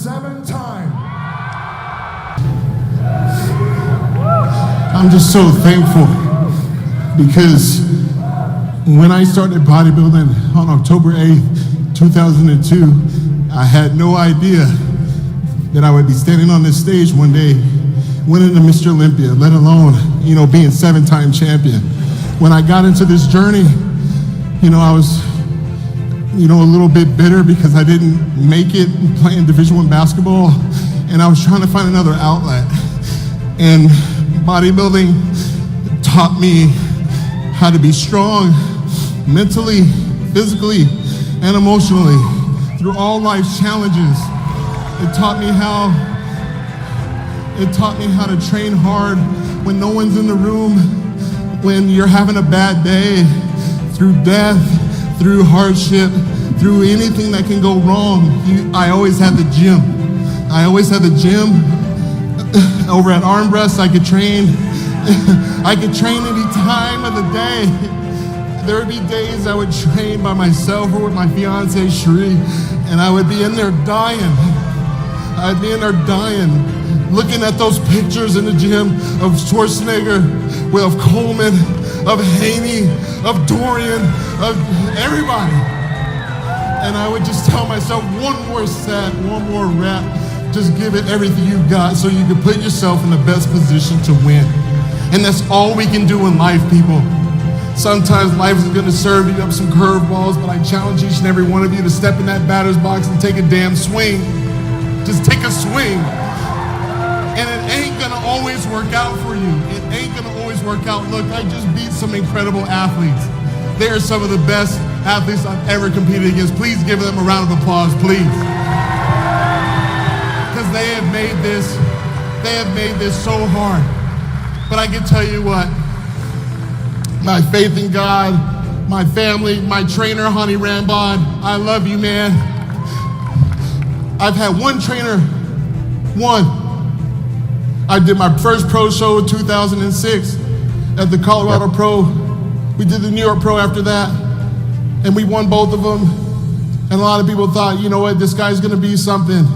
7-time. I'm just so thankful because when I started bodybuilding on October 8th, 2002, I had no idea that I would be standing on this stage one day winning the MR.Olympia, let alone, being 7-time champion. When I got into this journey, I was, a little bit bitter because I didn't make it playing Division I basketball, and I was trying to find another outlet. And bodybuilding taught me how to be strong mentally, physically, and emotionally through all life's challenges. It taught me how to train hard when no one's in the room, when you're having a bad day, through death, through hardship, through anything that can go wrong. I always had the gym. Over at Arm Breast, I could train. I could train any time of the day. There would be days I would train by myself or with my fiance, Cherie, and I would be in there dying. Looking at those pictures in the gym of Schwarzenegger, of Coleman, of Haney, of Dorian, of everybody. And I would just tell myself, one more set, one more rep, just give it everything you got so you can put yourself in the best position to win. And that's all we can do in life, people. Sometimes life is gonna serve you up some curveballs, but I challenge each and every one of you to step in that batter's box and take a damn swing. Just take a swing. And it ain't gonna always work out for you. It ain't gonna always work out. Look, I just beat some incredible athletes. They are some of the best athletes I've ever competed against. Please give them a round of applause, please. Because they have made this so hard. But I can tell you what, my faith in God, my family, my trainer, Honey Rambod, I love you, man. I've had one trainer, one. I did my first pro show in 2006 at the Colorado Pro. We did the New York Pro after that, and we won both of them. And a lot of people thought, you know what, this guy's gonna be something.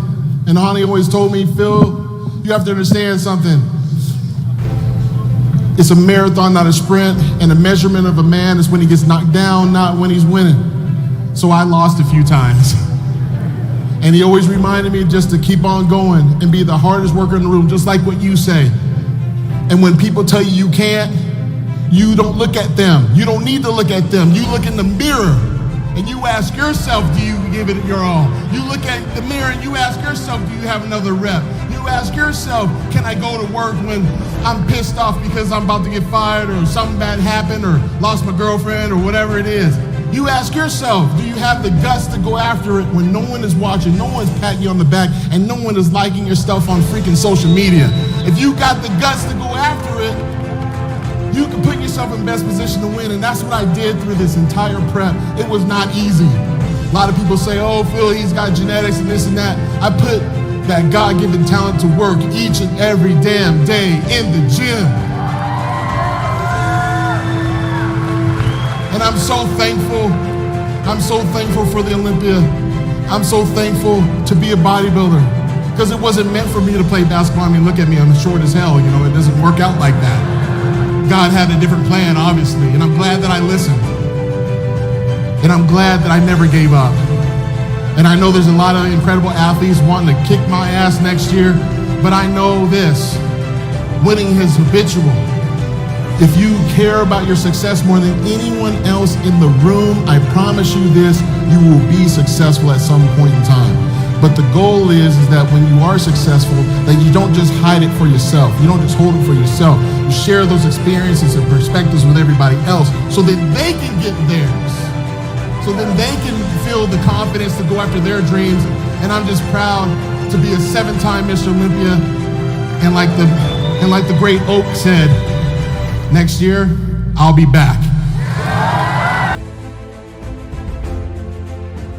And Honey always told me, Phil, you have to understand something. It's a marathon, not a sprint, and the measurement of a man is when he gets knocked down, not when he's winning. So I lost a few times. And he always reminded me just to keep on going and be the hardest worker in the room, just like what you say. And when people tell you you can't, you don't look at them. You don't need to look at them. You look in the mirror and you ask yourself, do you give it your all? You look at the mirror and you ask yourself, do you have another rep? You ask yourself, can I go to work when I'm pissed off because I'm about to get fired or something bad happened or lost my girlfriend or whatever it is? You ask yourself, do you have the guts to go after it when no one is watching, no one's patting you on the back, and no one is liking your stuff on freaking social media? If you got the guts to go after it, you can put yourself in the best position to win, and that's what I did through this entire prep. It was not easy. A lot of people say, oh, Phil, he's got genetics and this and that. I put that God-given talent to work each and every damn day in the gym. And I'm so thankful. I'm so thankful for the Olympia. I'm so thankful to be a bodybuilder because it wasn't meant for me to play basketball. I mean, look at me, I'm short as hell. It doesn't work out like that. God had a different plan, obviously, and I'm glad that I listened. And I'm glad that I never gave up. And I know there's a lot of incredible athletes wanting to kick my ass next year, but I know this, winning is habitual. If you care about your success more than anyone else in the room, I promise you this, you will be successful at some point in time. But the goal is that when you are successful, that you don't just hide it for yourself. You don't just hold it for yourself. You share those experiences and perspectives with everybody else so that they can get theirs. So then they can feel the confidence to go after their dreams. And I'm just proud to be a 7-time MR.Olympia. And like the great Oak said, next year, I'll be back.